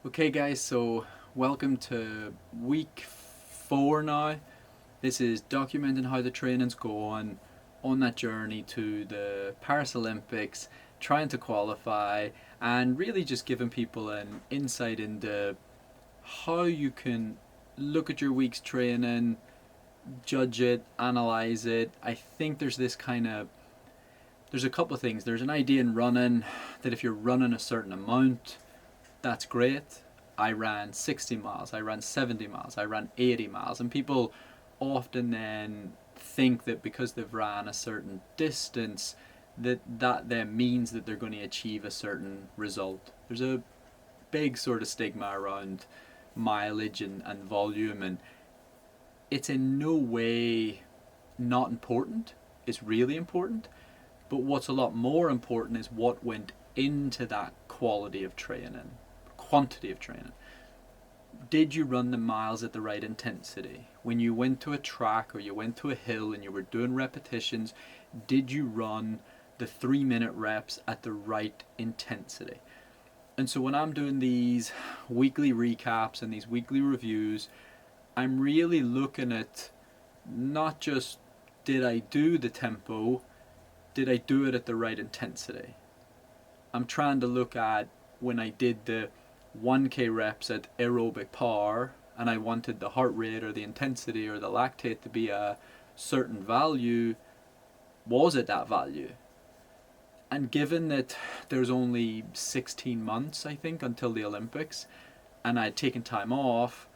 Okay, guys, so welcome to week 4 now. This is documenting how the training's going on that journey to the Paris Olympics, trying to qualify, and really just giving people an insight into how you can look at your week's training, judge it, analyze it. I think there's a couple of things. There's an idea in running that if you're running a certain amount, that's great. I ran 60 miles, I ran 70 miles, I ran 80 miles, and people often then think that because they've ran a certain distance, that then means that they're going to achieve a certain result. There's a big sort of stigma around mileage and volume, and it's in no way not important. It's really important, but what's a lot more important is what went into that quality of training, quantity of training. Did you run the miles at the right intensity? When you went to a track or you went to a hill and you were doing repetitions, did you run the 3 minute reps at the right intensity? And so when I'm doing these weekly recaps and these weekly reviews, I'm really looking at not just did I do the tempo, did I do it at the right intensity? I'm trying to look at when I did the 1k reps at aerobic power and I wanted the heart rate or the intensity or the lactate to be a certain value, was it that value? And given that there's only 16 months, I think, until the Olympics, and I'd taken time off,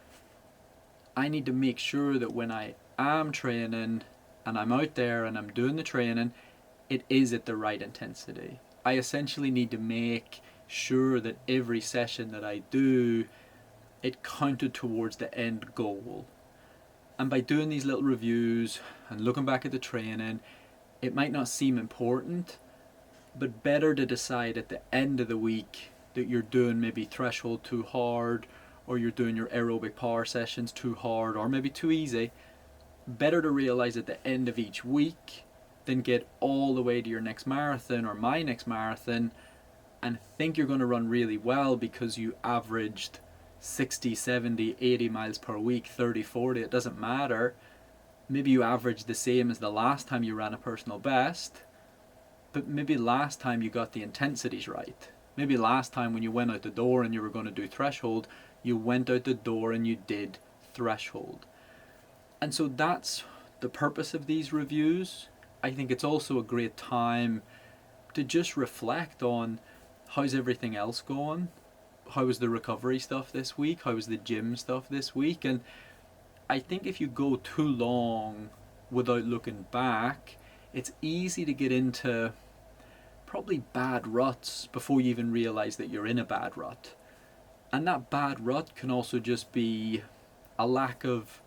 I need to make sure that when I am training and I'm out there and I'm doing the training, it is at the right intensity. I essentially need to make sure that every session that I do, it counted towards the end goal. And by doing these little reviews and looking back at the training, it might not seem important, but better to decide at the end of the week that you're doing maybe threshold too hard, or you're doing your aerobic power sessions too hard, or maybe too easy. Better to realize at the end of each week than get all the way to your next marathon or my next marathon and think you're going to run really well because you averaged 60, 70, 80 miles per week, 30, 40, it doesn't matter. Maybe you averaged the same as the last time you ran a personal best, but maybe last time you got the intensities right. Maybe last time when you went out the door and you were going to do threshold, you went out the door and you did threshold. And so that's the purpose of these reviews. I think it's also a great time to just reflect on how's everything else going? How was the recovery stuff this week? How was the gym stuff this week? And I think if you go too long without looking back, it's easy to get into probably bad ruts before you even realize that you're in a bad rut. And that bad rut can also just be a lack of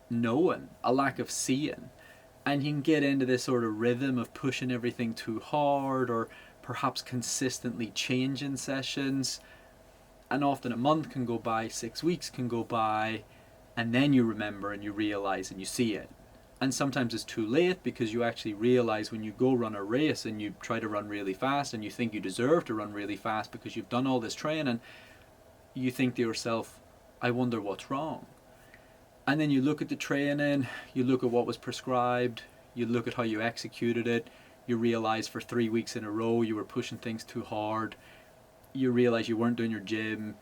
knowing, a lack of seeing. And you can get into this sort of rhythm of pushing everything too hard or perhaps consistently changing sessions. And often a month can go by, 6 weeks can go by, and then you remember and you realize and you see it. And sometimes it's too late because you actually realize when you go run a race and you try to run really fast and you think you deserve to run really fast because you've done all this training, you think to yourself, I wonder what's wrong. And then you look at the training, you look at what was prescribed, you look at how you executed it, you realize for 3 weeks in a row you were pushing things too hard, you realize you weren't doing your gym,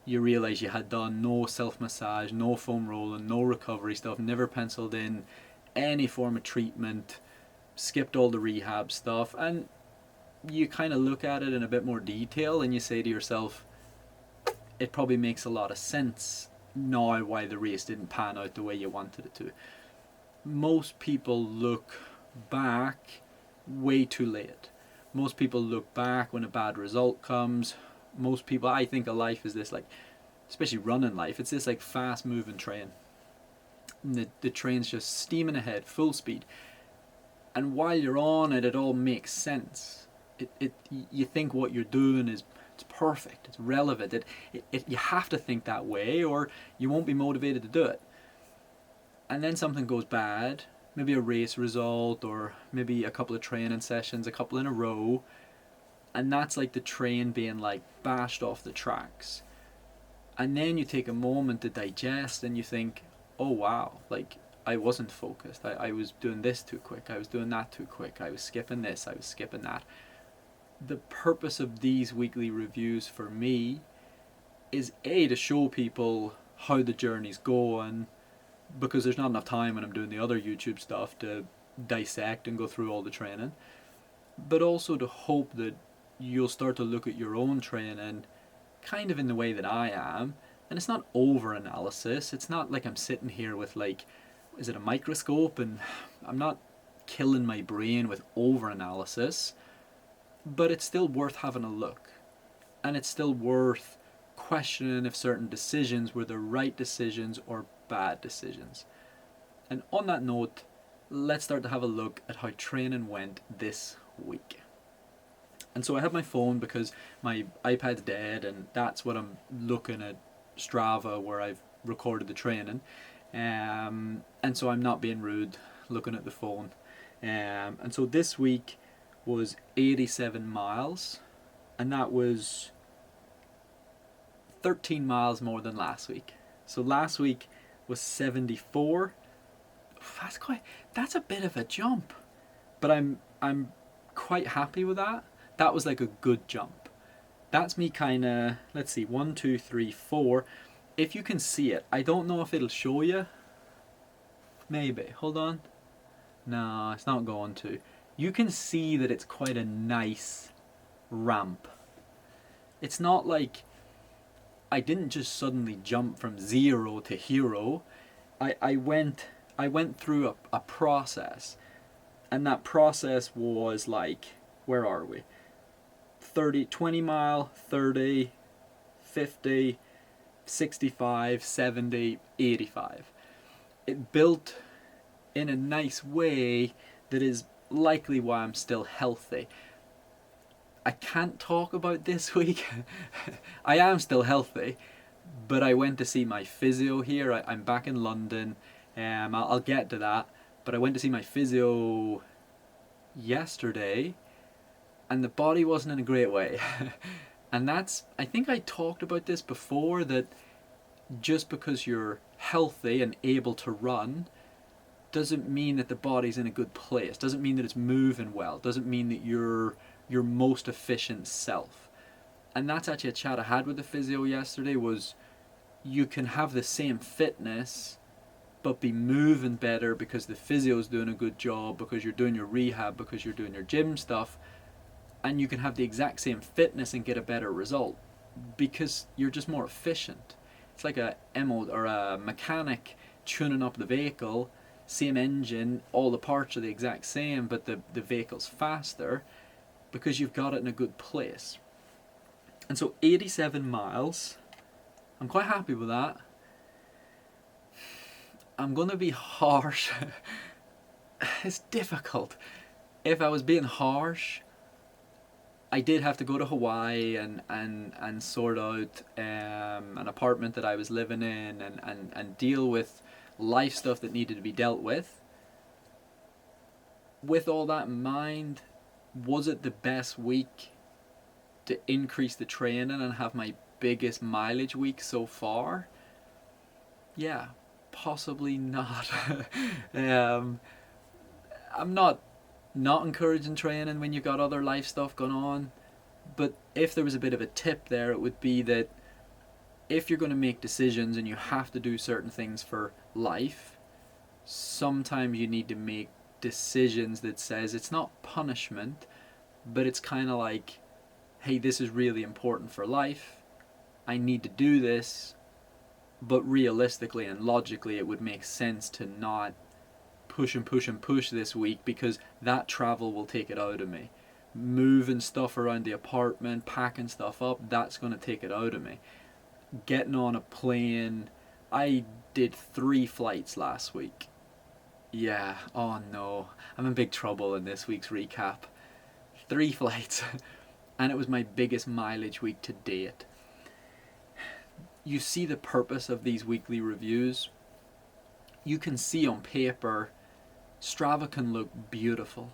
you realize you had done no self-massage, no foam rolling, no recovery stuff, never penciled in any form of treatment, skipped all the rehab stuff, and you kind of look at it in a bit more detail and you say to yourself, it probably makes a lot of sense now why the race didn't pan out the way you wanted it to. Most people look back way too late. Most people look back when a bad result comes. Most people, I think of life as this, like, especially running life, it's this like fast moving train. And the train's just steaming ahead, full speed. And while you're on it, it all makes sense. You think what you're doing is it's perfect, it's relevant. You have to think that way or you won't be motivated to do it. And then something goes bad, maybe a race result or maybe a couple of training sessions, a couple in a row, and that's like the train being like bashed off the tracks. And then you take a moment to digest and you think, oh wow, like I wasn't focused. I was doing this too quick. I was doing that too quick. I was skipping this. I was skipping that. The purpose of these weekly reviews for me is A, to show people how the journey's going, because there's not enough time when I'm doing the other YouTube stuff to dissect and go through all the training, but also to hope that you'll start to look at your own training kind of in the way that I am. And it's not over analysis. It's not like I'm sitting here with, like, is it a microscope, and I'm not killing my brain with over analysis, but it's still worth having a look. And it's still worth questioning if certain decisions were the right decisions or bad decisions. And on that note, let's start to have a look at how training went this week. And so I have my phone because my iPad's dead, and that's what I'm looking at Strava where I've recorded the training. And so I'm not being rude looking at the phone. And so this week was 87 miles, and that was 13 miles more than last week. So last week was 74. That's a bit of a jump, but I'm quite happy with that. That was like a good jump. That's me kind of, let's see, 1, 2, 3, 4. If you can see it, I don't know if it'll show you. Maybe, hold on. No, it's not going to. You can see that it's quite a nice ramp. It's not like I didn't just suddenly jump from 0 to hero. I went through a process, and that process was like, where are we? 20 mile, 30, 50, 65, 70, 85. It built in a nice way that is likely why I'm still healthy. I can't talk about this week. I am still healthy, but I went to see my physio here. I'm back in London. I'll get to that. But I went to see my physio yesterday, and the body wasn't in a great way. And that's, I think I talked about this before, that just because you're healthy and able to run doesn't mean that the body's in a good place, doesn't mean that it's moving well, doesn't mean that you're your most efficient self. And that's actually a chat I had with the physio yesterday, was you can have the same fitness but be moving better because the physio's doing a good job, because you're doing your rehab, because you're doing your gym stuff, and you can have the exact same fitness and get a better result because you're just more efficient. It's like a mechanic tuning up the vehicle, same engine, all the parts are the exact same, but the vehicle's faster because you've got it in a good place. And so 87 miles, I'm quite happy with that. I'm going to be harsh. It's difficult. If I was being harsh, I did have to go to Hawaii and sort out an apartment that I was living in and deal with life stuff that needed to be dealt with. With all that in mind, was it the best week to increase the training and have my biggest mileage week so far? Yeah, possibly not. I'm not encouraging training when you've got other life stuff going on, but if there was a bit of a tip there, it would be that if you're going to make decisions and you have to do certain things for life, sometimes you need to make decisions that says it's not punishment, but it's kind of like, hey, this is really important for life, I need to do this, but realistically and logically it would make sense to not push and push and push this week because that travel will take it out of me. Moving stuff around the apartment, packing stuff up, that's going to take it out of me. Getting on a plane, I did 3 flights last week. Yeah, oh no, I'm in big trouble in this week's recap. 3 flights, and it was my biggest mileage week to date. You see the purpose of these weekly reviews. You can see on paper, Strava can look beautiful.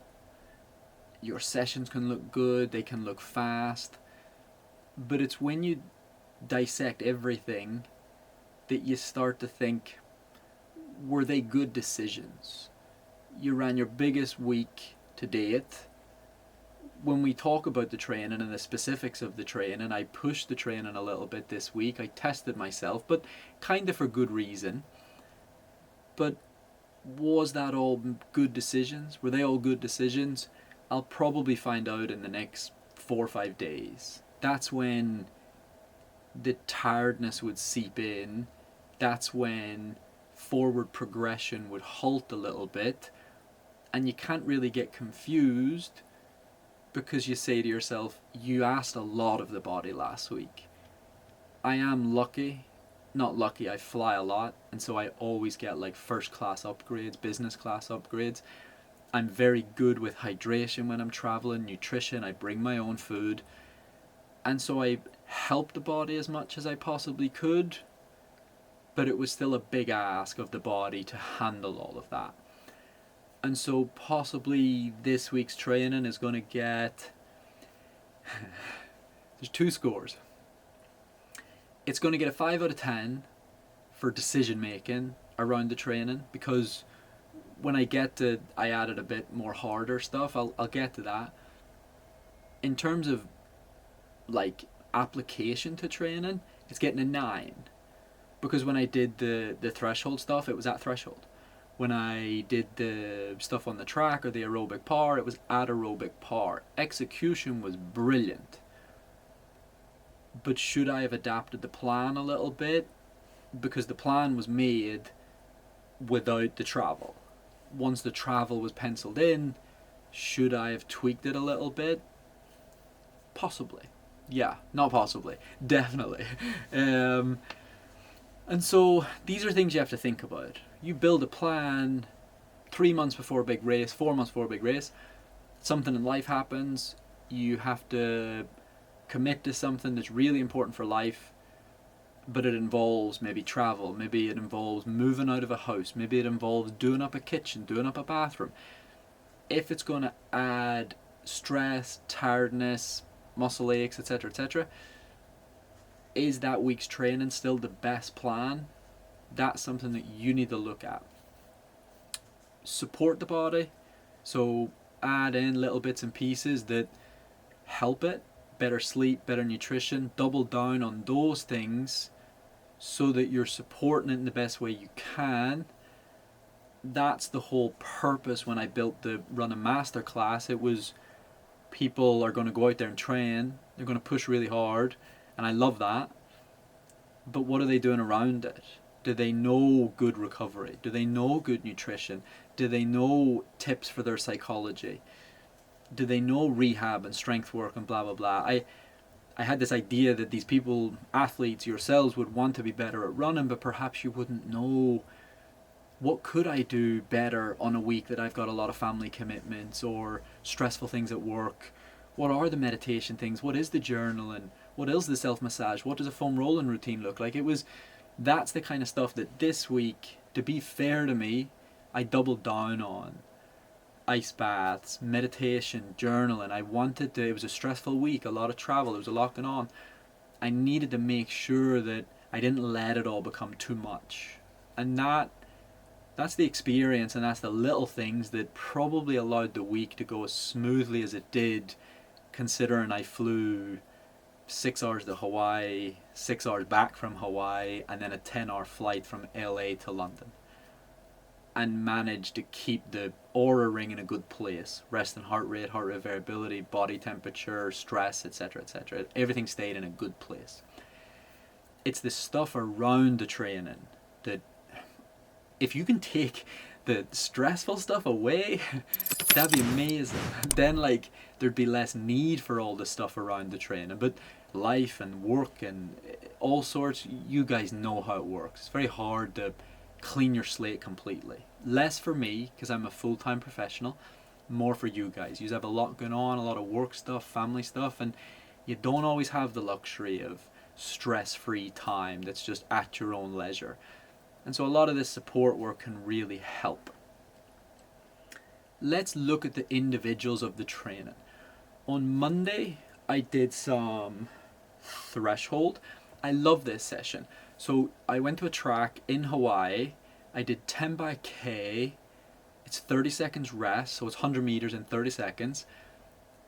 Your sessions can look good, they can look fast, but it's when you dissect everything, that you start to think, were they good decisions? You ran your biggest week to date. When we talk about the training and the specifics of the training, I pushed the training a little bit this week. I tested myself, but kind of for good reason. But was that all good decisions? Were they all good decisions? I'll probably find out in the next 4 or 5 days. That's when the tiredness would seep in. That's when forward progression would halt a little bit. And you can't really get confused, because you say to yourself, you asked a lot of the body last week. I am not lucky, I fly a lot, and so I always get like first class upgrades, business class upgrades. I'm very good with hydration when I'm traveling, nutrition, I bring my own food. And so I helped the body as much as I possibly could, but it was still a big ask of the body to handle all of that. And so possibly this week's training is going to get... there's 2 scores. It's going to get a 5 out of 10 for decision making around the training, because when I get to, I added a bit more harder stuff, I'll get to that. In terms of like application to training, it's getting a 9, because when I did the threshold stuff, it was at threshold. When I did the stuff on the track or the aerobic par, it was at aerobic par. Execution was brilliant. But should I have adapted the plan a little bit? Because the plan was made without the travel. Once the travel was penciled in, should I have tweaked it a little bit? Possibly. Yeah, not possibly. Definitely. And so these are things you have to think about. You build a plan 3 months before a big race, 4 months before a big race. Something in life happens. You have to commit to something that's really important for life, but it involves maybe travel, maybe it involves moving out of a house, maybe it involves doing up a kitchen, doing up a bathroom. If it's going to add stress, tiredness, muscle aches, etc., etc., is that week's training still the best plan? That's something that you need to look at. Support the body, so add in little bits and pieces that help it. Better sleep, better nutrition, double down on those things so that you're supporting it in the best way you can. That's the whole purpose when I built the Running Masterclass. It was, people are going to go out there and train, they're going to push really hard, and I love that. But what are they doing around it? Do they know good recovery? Do they know good nutrition? Do they know tips for their psychology? Do they know rehab and strength work and blah blah blah? I had this idea that these people, athletes, yourselves, would want to be better at running, but perhaps you wouldn't know, what could I do better on a week that I've got a lot of family commitments or stressful things at work? What are the meditation things? What is the journaling? What is the self-massage? What does a foam rolling routine look like? That's the kind of stuff that this week, to be fair to me, I doubled down on. Ice baths, meditation, journaling. It was a stressful week, a lot of travel, there was a lot going on. I needed to make sure that I didn't let it all become too much. And that's the experience, and that's the little things that probably allowed the week to go as smoothly as it did, considering I flew 6 hours to Hawaii, 6 hours back from Hawaii, and then a 10-hour flight from LA to London. And managed to keep the aura ring in a good place. Resting heart rate variability, body temperature, stress, etc., etc. Everything stayed in a good place. It's the stuff around the training that, if you can take the stressful stuff away, that'd be amazing. Then there'd be less need for all the stuff around the training. But life and work and all sorts, you guys know how it works. It's very hard to clean your slate completely. Less for me, because I'm a full-time professional. More for you guys. You have a lot going on, a lot of work stuff, family stuff, and you don't always have the luxury of stress-free time that's just at your own leisure. And so a lot of this support work can really help. Let's look at the individuals of the training. On Monday, I did some threshold. I love this session. So I went to a track in Hawaii. I did 10 by K. It's 30 seconds rest, so it's 100 meters in 30 seconds.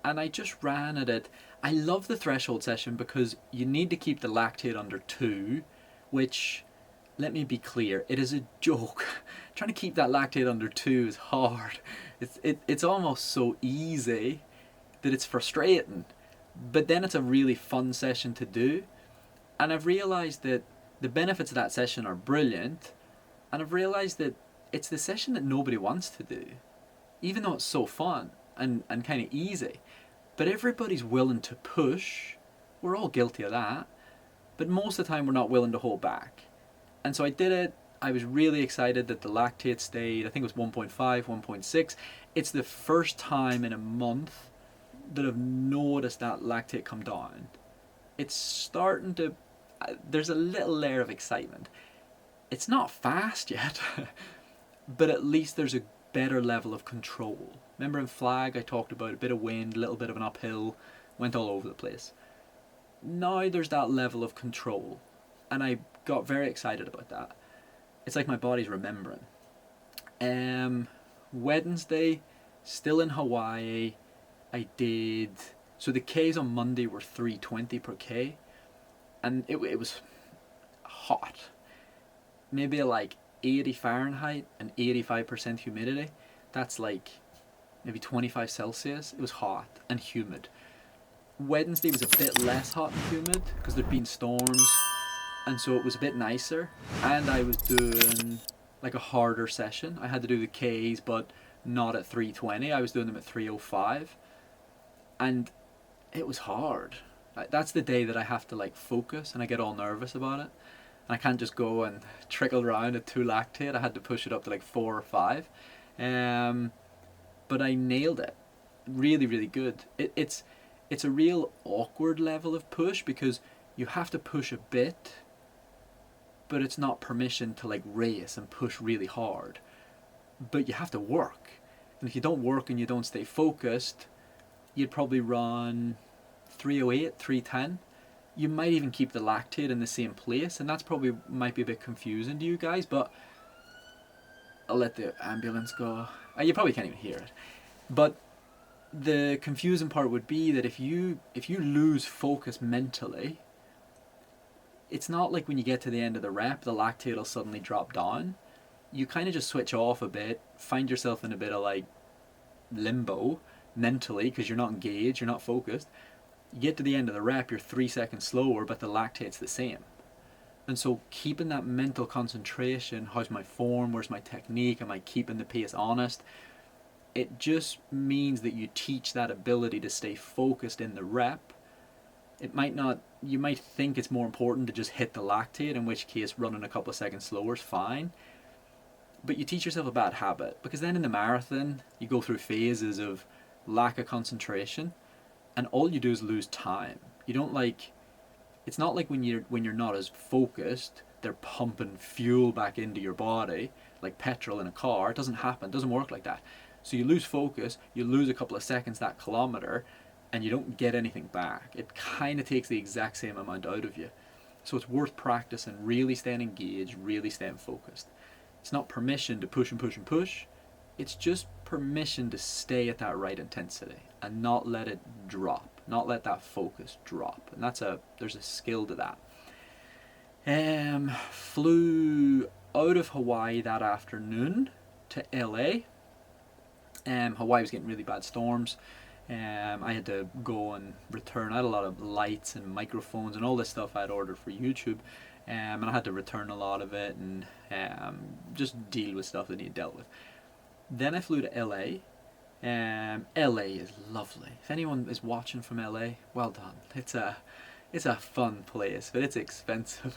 And I just ran at it. I love the threshold session because you need to keep the lactate under 2, which, let me be clear, it is a joke. Trying to keep that lactate under 2 is hard. It's almost so easy that it's frustrating. But then it's a really fun session to do. And I've realized that the benefits of that session are brilliant. And I've realized that it's the session that nobody wants to do, even though it's so fun and kind of easy. But everybody's willing to push. We're all guilty of that. But most of the time we're not willing to hold back. And so I did it. I was really excited that the lactate stayed, I think it was 1.5, 1.6. It's the first time in a month that I've noticed that lactate come down. It's starting to, there's a little layer of excitement. It's not fast yet, but at least there's a better level of control. Remember in flag I talked about a bit of wind, a little bit of an uphill, went all over the place. Now there's that level of control, and I got very excited about that. It's like my body's remembering. Wednesday, still in Hawaii, I did, so the Ks on Monday were 320 per K, and it was hot. Maybe like 80 Fahrenheit and 85% humidity. That's like maybe 25 Celsius. It was hot and humid. Wednesday was a bit less hot and humid because there'd been storms, and so it was a bit nicer. And I was doing like a harder session. I had to do the Ks, but not at 320. I was doing them at 305, and it was hard. That's the day that I have to like focus, and I get all nervous about it. I can't just go and trickle around at 2 lactate. I had to push it up to like 4 or 5. But I nailed it. Really, really good. It's a real awkward level of push because you have to push a bit, but it's not permission to like race and push really hard. But you have to work. And if you don't work and you don't stay focused, you'd probably run 308, 310. You might even keep the lactate in the same place, and that's probably might be a bit confusing to you guys, but I'll let the ambulance go. You probably can't even hear it. But the confusing part would be that if you lose focus mentally, it's not like when you get to the end of the rep, the lactate will suddenly drop down. You kind of just switch off a bit, find yourself in a bit of like limbo mentally because you're not engaged, you're not focused. You get to the end of the rep, you're 3 seconds slower, but the lactate's the same. And so keeping that mental concentration, how's my form, where's my technique, am I keeping the pace honest, it just means that you teach that ability to stay focused in the rep. It might not, you might think it's more important to just hit the lactate, in which case running a couple of seconds slower is fine. But you teach yourself a bad habit, because then in the marathon, you go through phases of lack of concentration, and all you do is lose time. You don't like, it's not like when you're not as focused, they're pumping fuel back into your body, like petrol in a car. It doesn't happen, it doesn't work like that. So you lose focus, you lose a couple of seconds that kilometer, and you don't get anything back. It kind of takes the exact same amount out of you. So it's worth practicing, really staying engaged, really staying focused. It's not permission to push and push and push. It's just permission to stay at that right intensity and not let it drop, not let that focus drop. And there's a skill to that. Flew out of Hawaii that afternoon to LA. Hawaii was getting really bad storms. I had to go and return. I had a lot of lights and microphones and all this stuff I had ordered for YouTube. And I had to return a lot of it and just deal with stuff that needed dealt with. Then I flew to LA. LA is lovely. If anyone is watching from LA, well done. It's a fun place, but it's expensive.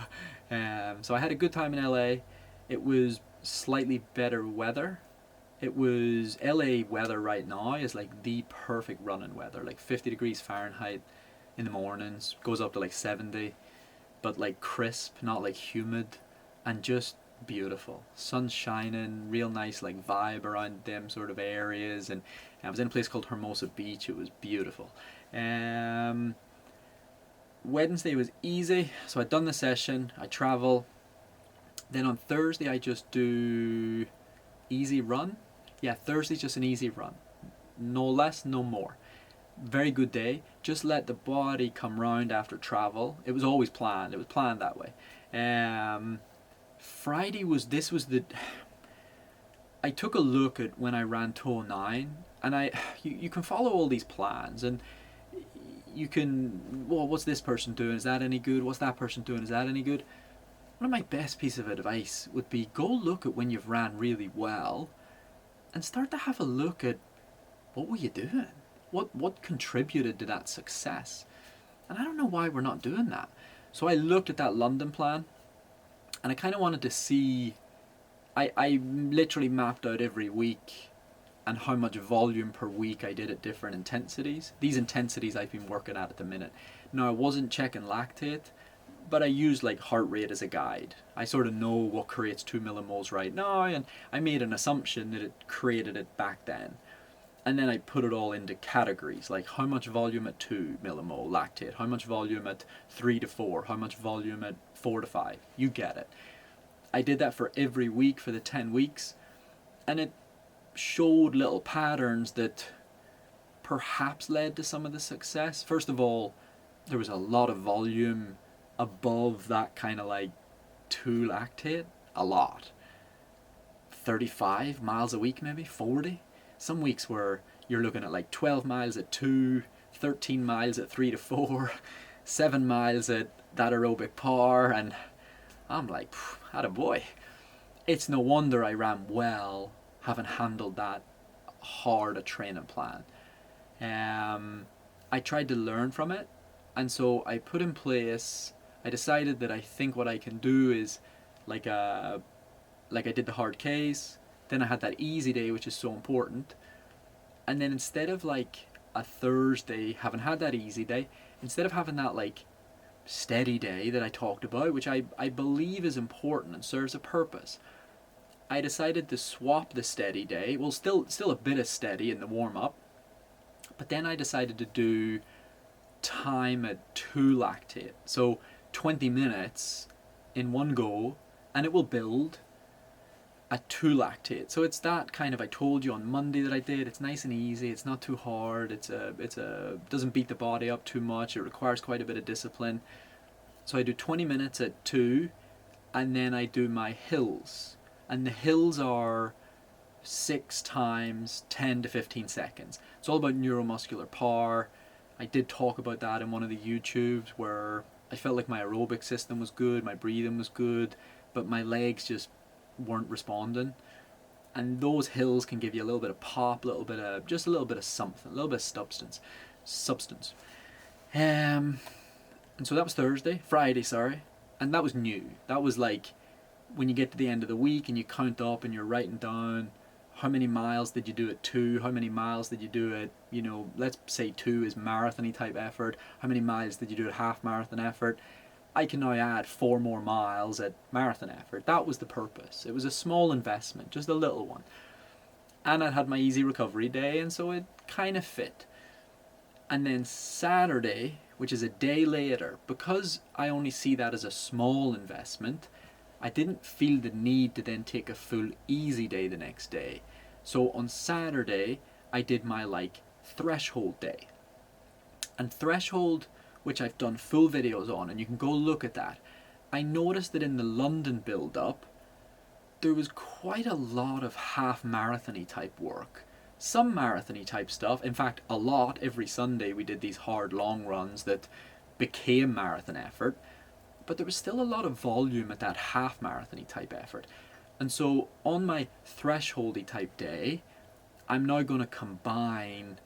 So I had a good time in LA. It was slightly better weather. It was LA weather right now is like the perfect running weather, like 50 degrees Fahrenheit in the mornings, goes up to like 70, but like crisp, not like humid, and just beautiful. Sun shining, real nice like vibe around them sort of areas, and I was in a place called Hermosa Beach. It was beautiful. Wednesday was easy, so I'd done the session, I travel. Then on Thursday I just do easy run. Yeah, Thursday's just an easy run. No less, no more. Very good day. Just let the body come round after travel. It was always planned. It was planned that way. Friday was I took a look at when I ran 209, and you can follow all these plans, and you can, well, what's this person doing? Is that any good? What's that person doing? Is that any good? One of my best pieces of advice would be go look at when you've ran really well and start to have a look at what were you doing? What contributed to that success? And I don't know why we're not doing that. So I looked at that London plan, and I kind of wanted to see, I literally mapped out every week and how much volume per week I did at different intensities. These intensities I've been working at the minute. Now, I wasn't checking lactate, but I used like heart rate as a guide. I sort of know what creates 2 millimoles right now, and I made an assumption that it created it back then. And then I put it all into categories, like how much volume at 2 millimole lactate, how much volume at 3 to 4, how much volume at 4 to 5. You get it. I did that for every week for the 10 weeks, and it showed little patterns that perhaps led to some of the success. First of all, there was a lot of volume above that kind of like 2 lactate, a lot. 35 miles a week, maybe 40. Some weeks where you're looking at like 12 miles at 2, 13 miles at 3 to 4, 7 miles at that aerobic power, and I'm like, attaboy. It's no wonder I ran well, having handled that hard a training plan. I tried to learn from it, and so I put in place, I decided that I think what I can do is like I did the hard Ks, then I had that easy day, which is so important. And then instead of like a Thursday, having had that easy day, instead of having that like steady day that I talked about, which I believe is important and serves a purpose, I decided to swap the steady day. Well, still a bit of steady in the warm-up, but then I decided to do time at 2 lactate. So 20 minutes in one go, and it will build at 2 lactate. So it's that kind of, I told you on Monday that I did, it's nice and easy, it's not too hard, it's doesn't beat the body up too much, it requires quite a bit of discipline. So I do 20 minutes at 2, and then I do my hills. And the hills are 6 times 10 to 15 seconds. It's all about neuromuscular power. I did talk about that in one of the YouTubes where I felt like my aerobic system was good, my breathing was good, but my legs just weren't responding. And those hills can give you a little bit of pop, just a little bit of something, a little bit of substance. And so that was Friday, and that was new. That was like when you get to the end of the week and you count up and you're writing down how many miles did you do at 2, how many miles did you do at, let's say 2 is marathon-y type effort, how many miles did you do at half marathon effort. I can now add 4 more miles at marathon effort. That was the purpose. It was a small investment, just a little one. And I had my easy recovery day, and so it kind of fit. And then Saturday, which is a day later, because I only see that as a small investment, I didn't feel the need to then take a full easy day the next day. So on Saturday, I did my like threshold day. And threshold, which I've done full videos on, and you can go look at that, I noticed that in the London build-up, there was quite a lot of half marathon-y type work. Some marathon-y type stuff, in fact a lot. Every Sunday we did these hard long runs that became marathon effort, but there was still a lot of volume at that half marathon-y type effort. And so on my threshold-y type day, I'm now going to combine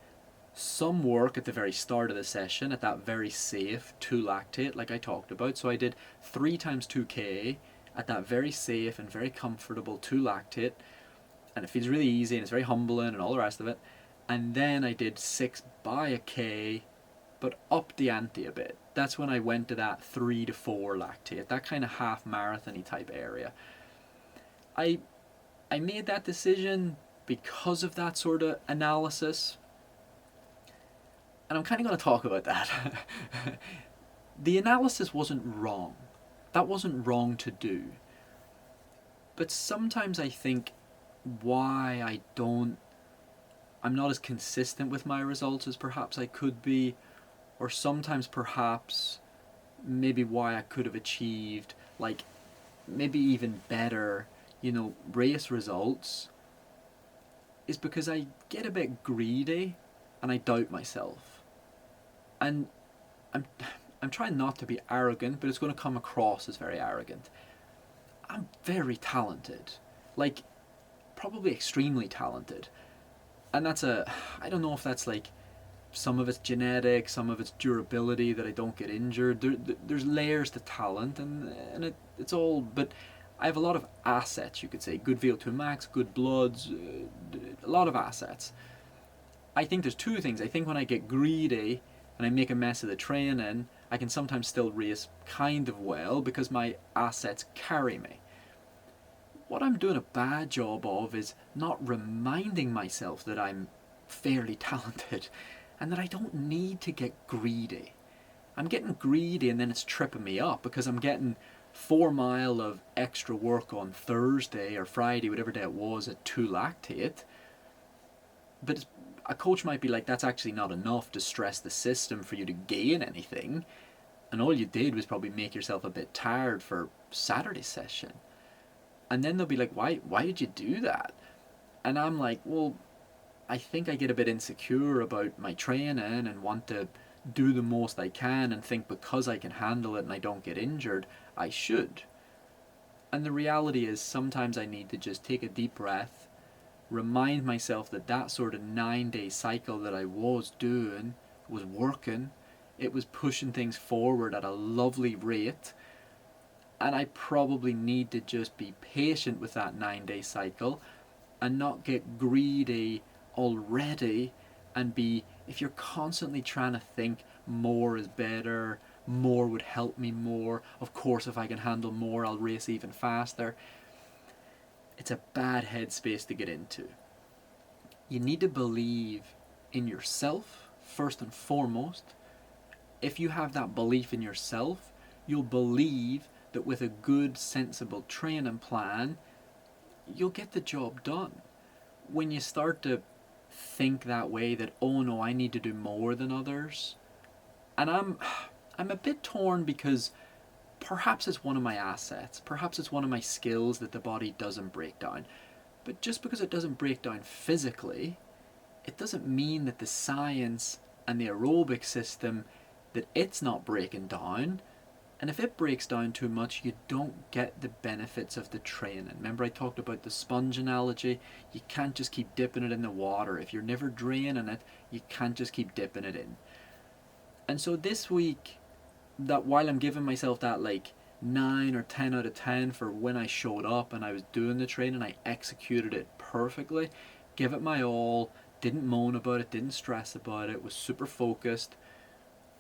some work at the very start of the session at that very safe 2 lactate like I talked about. So I did 3 times 2k at that very safe and very comfortable 2 lactate, and it feels really easy and it's very humbling and all the rest of it. And then I did 6 by a k, but upped the ante a bit. That's when I went to that 3 to 4 lactate, that kind of half marathon-y type area. I made that decision because of that sort of analysis, and I'm kind of going to talk about that. the analysis wasn't wrong. That wasn't wrong to do. But sometimes I think why I'm not as consistent with my results as perhaps I could be, or sometimes perhaps maybe why I could have achieved like maybe even better, race results, is because I get a bit greedy and I doubt myself. And I'm I'm trying not to be arrogant, but it's going to come across as very arrogant. I'm very talented. Like probably extremely talented. And I don't know if that's like some of it's genetic, some of it's durability that I don't get injured. There's layers to talent, and it's all. But I have a lot of assets, you could say. Good VO2 max, good bloods, a lot of assets. I think there's two things. I think when I get greedy and I make a mess of the training, I can sometimes still race kind of well because my assets carry me. What I'm doing a bad job of is not reminding myself that I'm fairly talented and that I don't need to get greedy. I'm getting greedy and then it's tripping me up because I'm getting 4 mile of extra work on Thursday or Friday, whatever day it was, at 2 lactate. But a coach might be like, that's actually not enough to stress the system for you to gain anything. And all you did was probably make yourself a bit tired for Saturday's session. And then they'll be like, why did you do that? And I'm like, well, I think I get a bit insecure about my training and want to do the most I can and think because I can handle it and I don't get injured, I should. And the reality is sometimes I need to just take a deep breath, remind myself that that sort of 9-day cycle that I was doing was working. It was pushing things forward at a lovely rate. And I probably need to just be patient with that 9-day cycle and not get greedy already and if you're constantly trying to think more is better, more would help me more, of course if I can handle more I'll race even faster, it's a bad headspace to get into. You need to believe in yourself first and foremost. If you have that belief in yourself, you'll believe that with a good, sensible training plan, you'll get the job done. When you start to think that way, that, oh no, I need to do more than others, and I'm a bit torn because perhaps it's one of my assets, perhaps it's one of my skills that the body doesn't break down. But just because it doesn't break down physically, it doesn't mean that the science and the aerobic system, that it's not breaking down. And if it breaks down too much, you don't get the benefits of the training. Remember I talked about the sponge analogy? You can't just keep dipping it in the water. If you're never draining it, you can't just keep dipping it in. And so this week, that while I'm giving myself that like 9 or 10 out of 10 for when I showed up and I was doing the training, I executed it perfectly, give it my all, didn't moan about it, didn't stress about it, was super focused.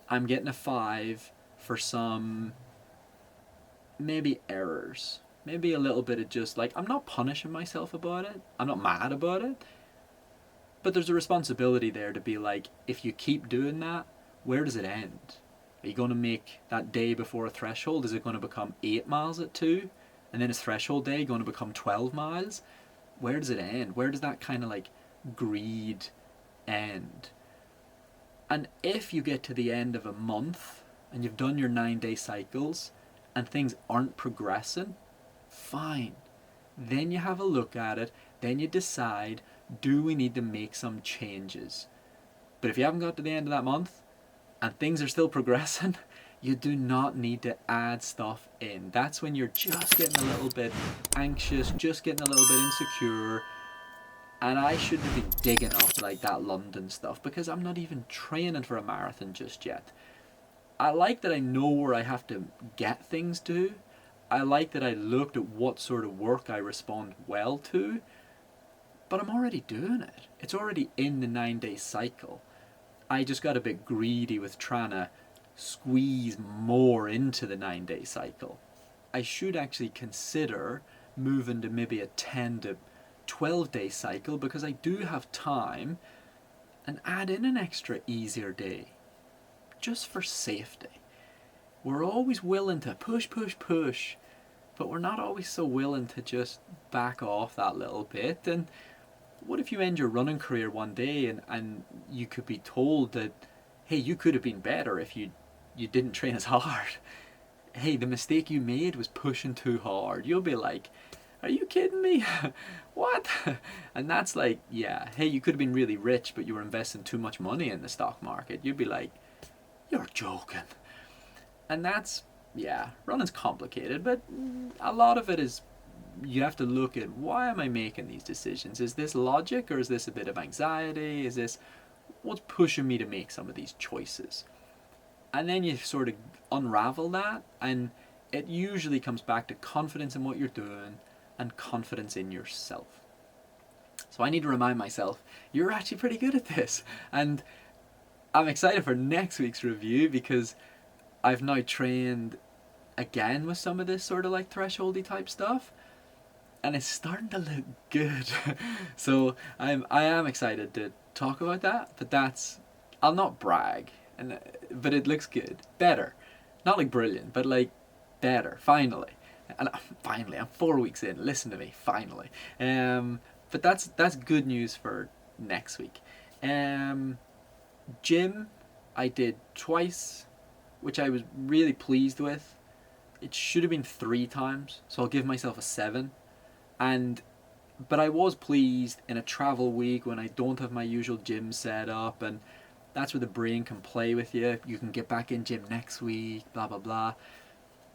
I'm getting a 5 for some maybe errors, maybe a little bit of just like, I'm not punishing myself about it, I'm not mad about it, but there's a responsibility there to be like, if you keep doing that, where does it end? Are you going to make that day before a threshold, is it going to become 8 miles at 2, and then is threshold day going to become 12 miles? Where does it end? Where does that kind of like greed end? And if you get to the end of a month and you've done your 9-day cycles and things aren't progressing, fine. Then you have a look at it, then you decide, do we need to make some changes? But if you haven't got to the end of that month and things are still progressing, you do not need to add stuff in. That's when you're just getting a little bit anxious, just getting a little bit insecure. And I shouldn't have been digging up like that London stuff because I'm not even training for a marathon just yet. I like that I know where I have to get things to. I like that I looked at what sort of work I respond well to. But I'm already doing it. It's already in the 9-day cycle. I just got a bit greedy with trying to squeeze more into the 9-day cycle. I should actually consider moving to maybe a 10 to 12-day cycle because I do have time, and add in an extra easier day just for safety. we're always willing to push, push, push, but we're not always so willing to just back off that little bit. And what if you end your running career one day and you could be told that, hey, you could have been better if you didn't train as hard. Hey, the mistake you made was pushing too hard. You'll be like, are you kidding me? What? And that's like, yeah, hey, you could have been really rich, but you were investing too much money in the stock market. You'd be like, you're joking. And that's, yeah, running's complicated, but a lot of it is you have to look at, why am I making these decisions? Is this logic, or is this a bit of anxiety? Is this what's pushing me to make some of these choices? And then you sort of unravel that, and it usually comes back to confidence in what you're doing and confidence in yourself. So I need to remind myself, you're actually pretty good at this. And I'm excited for next week's review, because I've now trained again with some of this sort of like thresholdy type stuff, and it's starting to look good. So I am excited to talk about that, but I'll not brag, but it looks good, better, not like brilliant, but like better, finally. And finally, I'm 4 weeks in. Listen to me, finally. But that's good news for next week. Gym, I did twice, which I was really pleased with. It should have been 3 times, so I'll give myself a 7. But I was pleased in a travel week when I don't have my usual gym set up, and that's where the brain can play with you. You can get back in gym next week, blah blah blah.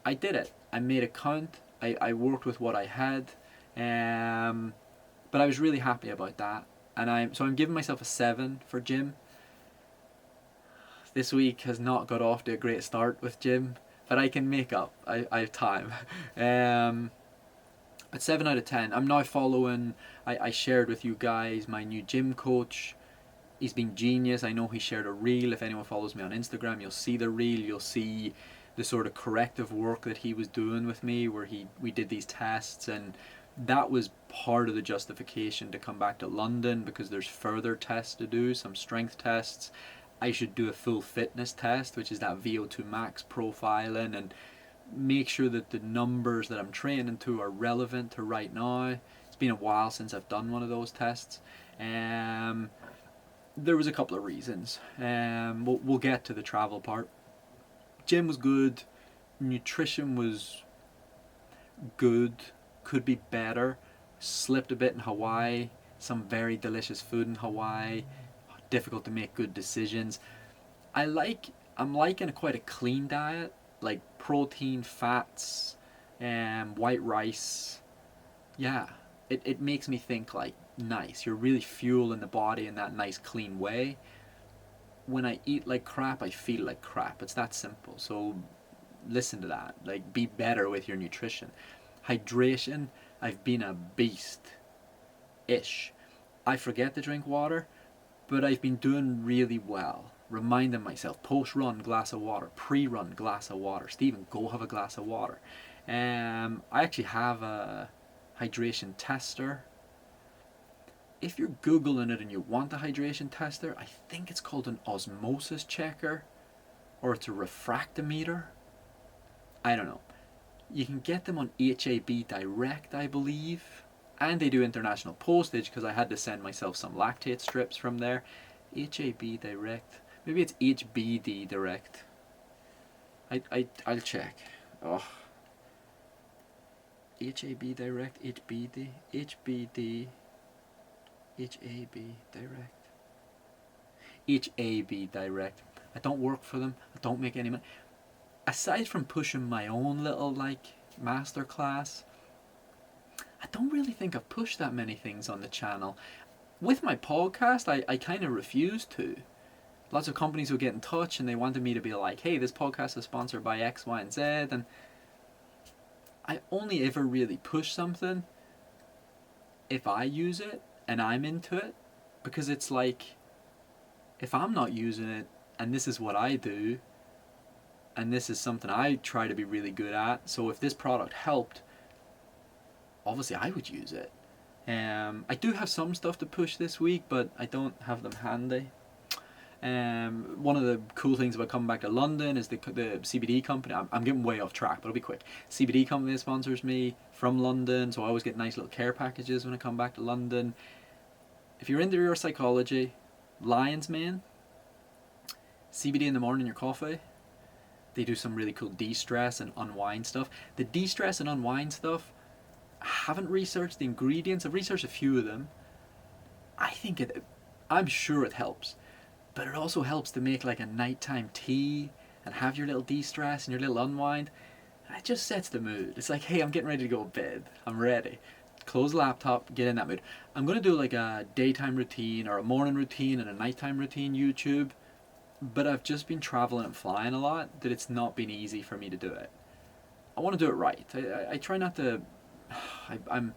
I did it. I made it count. I worked with what I had, but I was really happy about that. And I'm giving myself a 7 for gym. This week has not got off to a great start with gym, but I can make up. I have time. But 7 out of 10. I'm now following, I shared with you guys my new gym coach. He's been genius. I know he shared a reel. If anyone follows me on Instagram, you'll see the reel. You'll see the sort of corrective work that he was doing with me, where we did these tests, and that was part of the justification to come back to London, because there's further tests to do, some strength tests. I should do a full fitness test, which is that VO2 max profiling, and make sure that the numbers that I'm training to are relevant to right now. It's been a while since I've done one of those tests. There was a couple of reasons. We'll get to the travel part. Gym was good. Nutrition was good. Could be better. Slipped a bit in Hawaii. Some very delicious food in Hawaii. Difficult to make good decisions. I'm liking quite a clean diet, like protein, fats, white rice. Yeah, it makes me think like, nice. You're really fueling the body in that nice clean way. When I eat like crap, I feel like crap. It's that simple. So listen to that. Like, be better with your nutrition. Hydration, I've been a beast-ish. I forget to drink water, but I've been doing really well. Reminding myself, post-run, glass of water. Pre-run, glass of water. Stephen, go have a glass of water. I actually have a hydration tester. If you're Googling it and you want a hydration tester, I think it's called an osmosis checker, or it's a refractometer. I don't know. You can get them on HAB Direct, I believe. And they do international postage, because I had to send myself some lactate strips from there. HAB Direct. Maybe it's HBD Direct. I'll check. Oh. HAB Direct, HBD, HAB Direct. HAB Direct. I don't work for them. I don't make any money. Aside from pushing my own little like masterclass, I don't really think I've pushed that many things on the channel. With my podcast, I kind of refuse to. Lots of companies will get in touch and they wanted me to be like, hey, this podcast is sponsored by X, Y, and Z, and I only ever really push something if I use it and I'm into it, because it's like, if I'm not using it and this is what I do and this is something I try to be really good at, so if this product helped, obviously I would use it. I do have some stuff to push this week, but I don't have them handy. One of the cool things about coming back to London is the CBD company. I'm getting way off track, but I'll be quick. CBD company sponsors me from London, so I always get nice little care packages when I come back to London. If you're into your psychology, lion's mane, CBD in the morning in your coffee. They do some really cool de-stress and unwind stuff. The de-stress and unwind stuff, I haven't researched the ingredients. I've researched a few of them. I'm sure it helps. But it also helps to make like a nighttime tea and have your little de-stress and your little unwind. And it just sets the mood. It's like, hey, I'm getting ready to go to bed. I'm ready. Close the laptop, get in that mood. I'm going to do like a daytime routine or a morning routine and a nighttime routine YouTube. But I've just been traveling and flying a lot that it's not been easy for me to do it. I want to do it right. I try not to... I'm.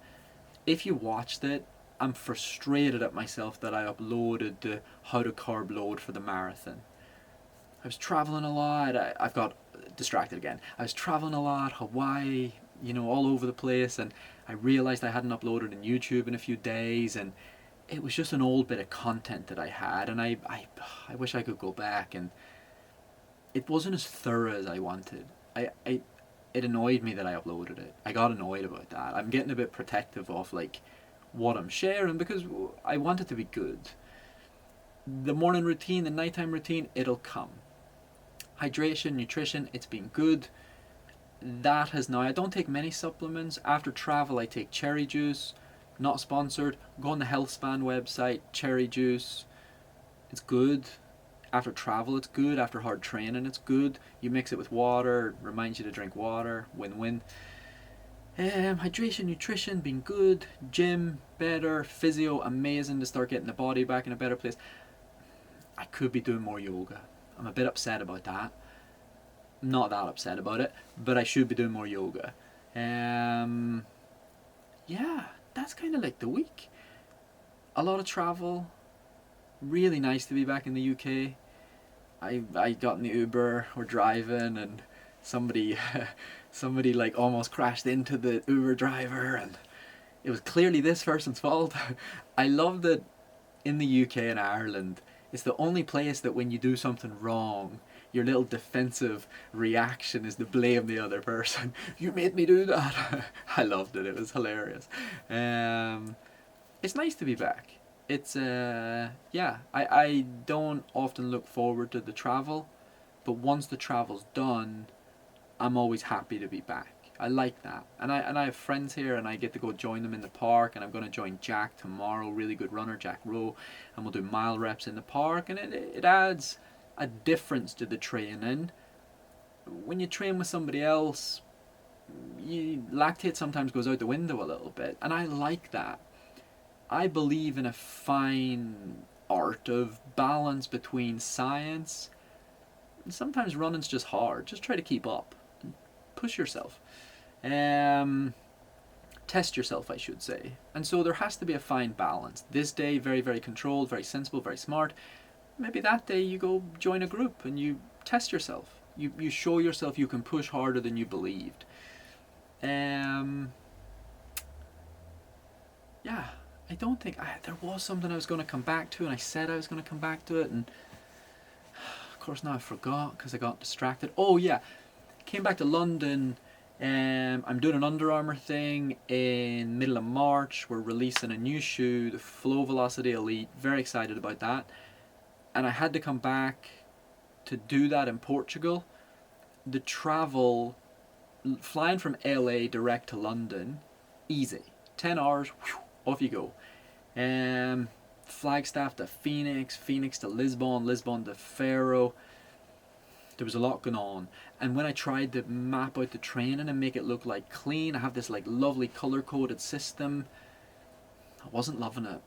If you watched it, I'm frustrated at myself that I uploaded the how to carb load for the marathon. I was traveling a lot. I've got distracted again. I was traveling a lot, Hawaii, all over the place, and I realized I hadn't uploaded on YouTube in a few days, and it was just an old bit of content that I had, and I wish I could go back, and it wasn't as thorough as I wanted. It annoyed me that I uploaded it. I got annoyed about that. I'm getting a bit protective of like what I'm sharing because I want it to be good. The morning routine, the nighttime routine, it'll come. Hydration, nutrition, it's been good. That has now, I don't take many supplements. After travel, I take cherry juice. Not sponsored. Go on the HealthSpan website, cherry juice. It's good. After travel, it's good. After hard training, it's good. You mix it with water, reminds you to drink water. Win-win. Hydration, nutrition, been good. Gym, better. Physio, amazing to start getting the body back in a better place. I could be doing more yoga. I'm a bit upset about that. Not that upset about it, but I should be doing more yoga. Yeah, that's kind of like the week. A lot of travel. Really nice to be back in the UK. I got in the Uber, we're driving, and somebody like almost crashed into the Uber driver, and it was clearly this person's fault. I love that in the UK and Ireland, it's the only place that when you do something wrong, your little defensive reaction is to blame the other person. You made me do that. I loved it. It was hilarious. It's nice to be back. It's I don't often look forward to the travel, but once the travel's done, I'm always happy to be back. I like that, and I have friends here, and I get to go join them in the park, and I'm going to join Jack tomorrow, really good runner, Jack Rowe, and we'll do mile reps in the park, and it adds a difference to the training. When you train with somebody else, lactate sometimes goes out the window a little bit, and I like that. I believe in a fine art of balance between science, and sometimes running's just hard. Just try to keep up. Push yourself. Test yourself, I should say. And so there has to be a fine balance. This day, very, very controlled, very sensible, very smart. Maybe that day you go join a group and you test yourself. You show yourself you can push harder than you believed. Yeah, I don't think there was something I was going to come back to, and I said I was going to come back to it, and of course now I forgot because I got distracted. Oh yeah, came back to London. I'm doing an Under Armour thing in middle of March. We're releasing a new shoe, the Flow Velocity Elite. Very excited about that. And I had to come back to do that in Portugal. The travel, flying from LA direct to London, easy. 10 hours, whew, off you go. Flagstaff to Phoenix, Phoenix to Lisbon, Lisbon to Faro. There was a lot going on, and when I tried to map out the training and make it look like clean, I have this like lovely color-coded system. I wasn't loving it.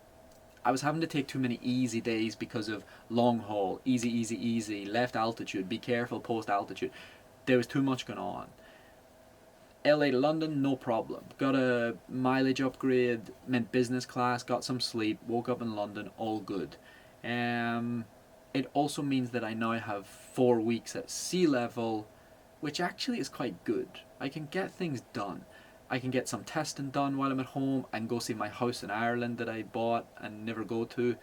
I was having to take too many easy days because of long haul, easy, easy, easy, left altitude, be careful post altitude. There was too much going on. LA to London, no problem. Got a mileage upgrade, meant business class, got some sleep, woke up in London, all good. It also means that I now have 4 weeks at sea level, which actually is quite good. I can get things done. I can get some testing done while I'm at home. I can go see my house in Ireland that I bought and never go to.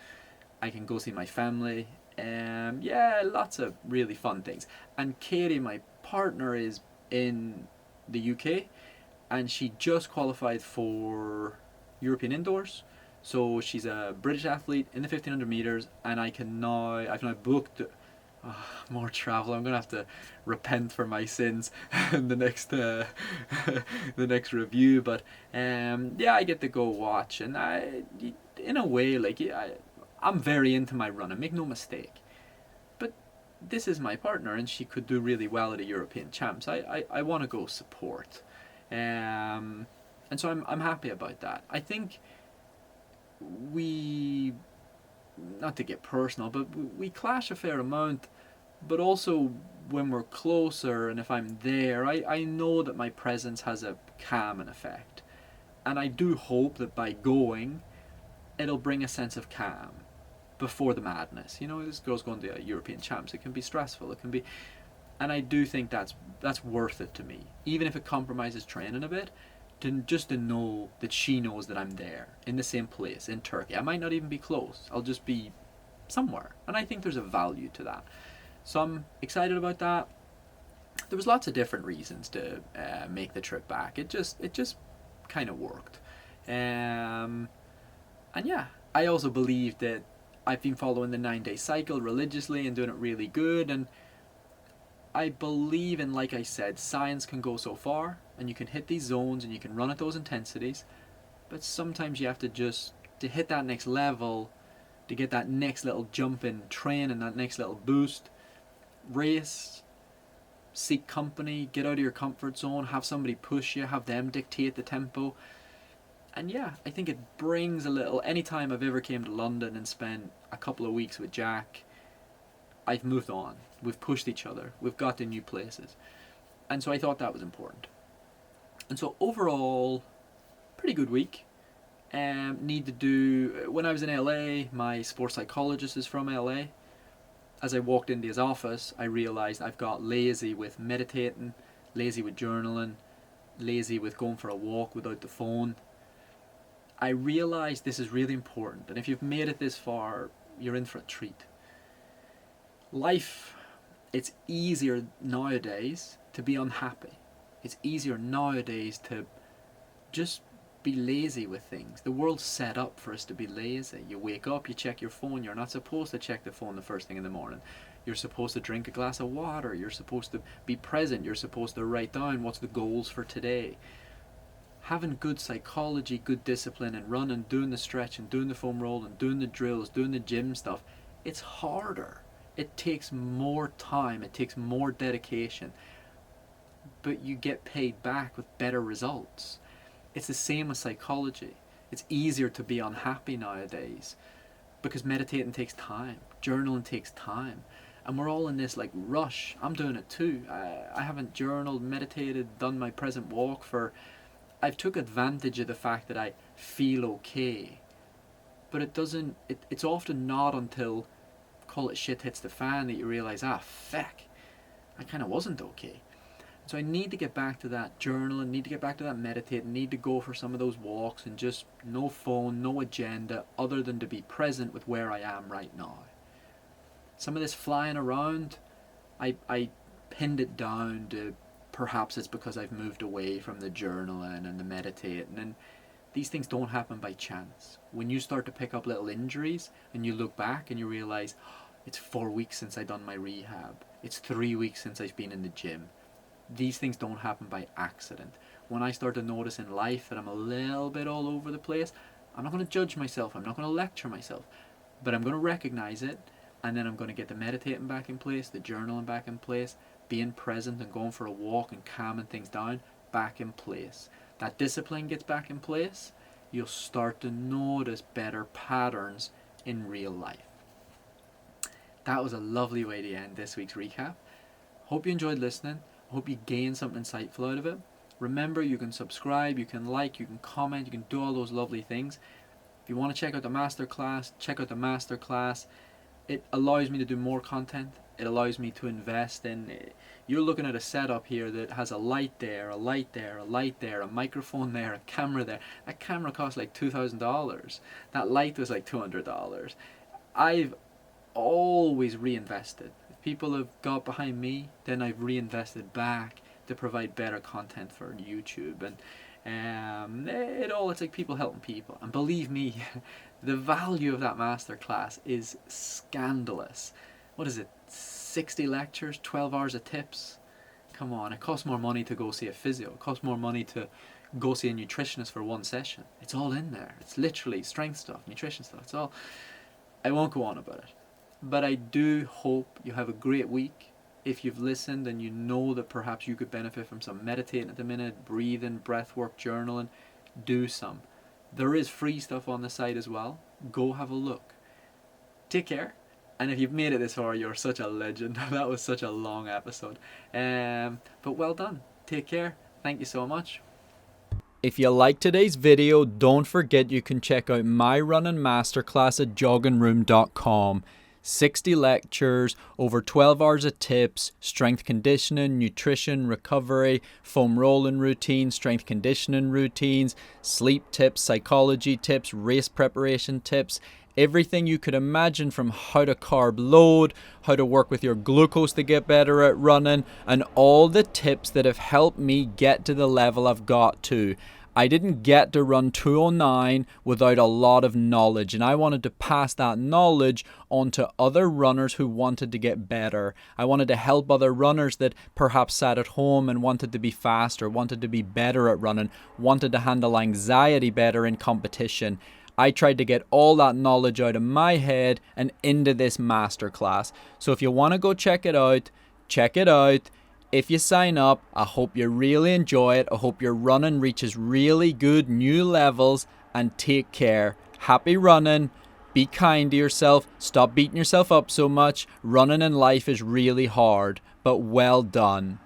I can go see my family. Yeah, lots of really fun things. And Katie, my partner, is in the UK, and she just qualified for European indoors. So she's a British athlete in the 1500 meters, and I've now booked more travel. I'm gonna have to repent for my sins in the next the next review. But yeah, I get to go watch, and in a way, like I'm very into my running. Make no mistake. But this is my partner, and she could do really well at a European Champs. I want to go support, and so I'm happy about that. I think we, not to get personal, but we clash a fair amount. But also when we're closer, and if I'm there, I know that my presence has a calming effect, and I do hope that by going, it'll bring a sense of calm before the madness. You know, this girl's going to a European Champs. It can be stressful. It can be, and I do think that's worth it to me, even if it compromises training a bit. Just to know that she knows that I'm there in the same place in Turkey. I might not even be close. I'll just be somewhere, and I think there's a value to that. So I'm excited about that. There was lots of different reasons to make the trip back. It just kind of worked, and yeah, I also believe that I've been following the 9-day cycle religiously and doing it really good, and I believe in, like I said, science can go so far, and you can hit these zones and you can run at those intensities, but sometimes you have to hit that next level, to get that next little jump in training, that next little boost. Race, seek company, get out of your comfort zone, have somebody push you, have them dictate the tempo. And yeah, I think it brings a little. Anytime I've ever came to London and spent a couple of weeks with Jack, I've moved on. We've pushed each other. We've got to new places. And so I thought that was important. And so overall, pretty good week. Need to do. When I was in LA, my sports psychologist is from LA. As I walked into his office, I realised I've got lazy with meditating, lazy with journaling, lazy with going for a walk without the phone. I realised this is really important, and if you've made it this far, you're in for a treat. Life, it's easier nowadays to be unhappy. It's easier nowadays to just be lazy with things. The world's set up for us to be lazy. You wake up, you check your phone. You're not supposed to check the phone the first thing in the morning. You're supposed to drink a glass of water. You're supposed to be present. You're supposed to write down what's the goals for today. Having good psychology, good discipline, and running, doing the stretch and doing the foam roll and doing the drills, doing the gym stuff, it's harder. It takes more time. It takes more dedication. But you get paid back with better results. It's the same with psychology. It's easier to be unhappy nowadays because meditating takes time, journaling takes time, and we're all in this like rush. I'm doing it too. I haven't journaled, meditated, done my present walk for. I've took advantage of the fact that I feel okay, but it doesn't. It's often not until, call it shit hits the fan, that you realize, feck, I kind of wasn't okay. So I need to get back to that journaling, need to get back to that meditating, need to go for some of those walks and just no phone, no agenda other than to be present with where I am right now. Some of this flying around, I pinned it down to perhaps it's because I've moved away from the journaling and the meditating, and these things don't happen by chance. When you start to pick up little injuries and you look back and you realize, it's 4 weeks since I've done my rehab, it's 3 weeks since I've been in the gym. These things don't happen by accident. When I start to notice in life that I'm a little bit all over the place, I'm not going to judge myself, I'm not going to lecture myself, but I'm going to recognize it, and then I'm going to get the meditating back in place, the journaling back in place, being present and going for a walk and calming things down back in place. That discipline gets back in place, you'll start to notice better patterns in real life. That was a lovely way to end this week's recap. Hope you enjoyed listening. Hope you gained something insightful out of it. Remember, you can subscribe, you can like, you can comment, you can do all those lovely things. If you want to check out the masterclass, check out the masterclass. It allows me to do more content. It allows me to invest in. You're looking at a setup here that has a light there, a light there, a light there, a microphone there, a camera there. That camera cost like $2,000. That light was like $200. I've always reinvested. If people have got behind me, then I've reinvested back to provide better content for YouTube. And it's like people helping people. And believe me, the value of that masterclass is scandalous. What is it? 60 lectures, 12 hours of tips. Come on, it costs more money to go see a physio. It costs more money to go see a nutritionist for one session. It's all in there. It's literally strength stuff, nutrition stuff. It's all. I won't go on about it. But I do hope you have a great week. If you've listened and you know that perhaps you could benefit from some meditating at the minute, breathing, breath work, journaling, do some. There is free stuff on the site as well. Go have a look. Take care. And if you've made it this far, you're such a legend. That was such a long episode. But well done. Take care. Thank you so much. If you liked today's video, don't forget you can check out my running masterclass at joggingroom.com. 60 lectures, over 12 hours of tips, strength conditioning, nutrition, recovery, foam rolling routines, strength conditioning routines, sleep tips, psychology tips, race preparation tips, everything you could imagine, from how to carb load, how to work with your glucose to get better at running, and all the tips that have helped me get to the level I've got to. I didn't get to run 209 without a lot of knowledge, and I wanted to pass that knowledge on to other runners who wanted to get better. I wanted to help other runners that perhaps sat at home and wanted to be faster, wanted to be better at running, wanted to handle anxiety better in competition. I tried to get all that knowledge out of my head and into this masterclass. So if you want to go check it out, check it out. If you sign up, I hope you really enjoy it. I hope your running reaches really good new levels, and take care. Happy running. Be kind to yourself. Stop beating yourself up so much. Running in life is really hard, but well done.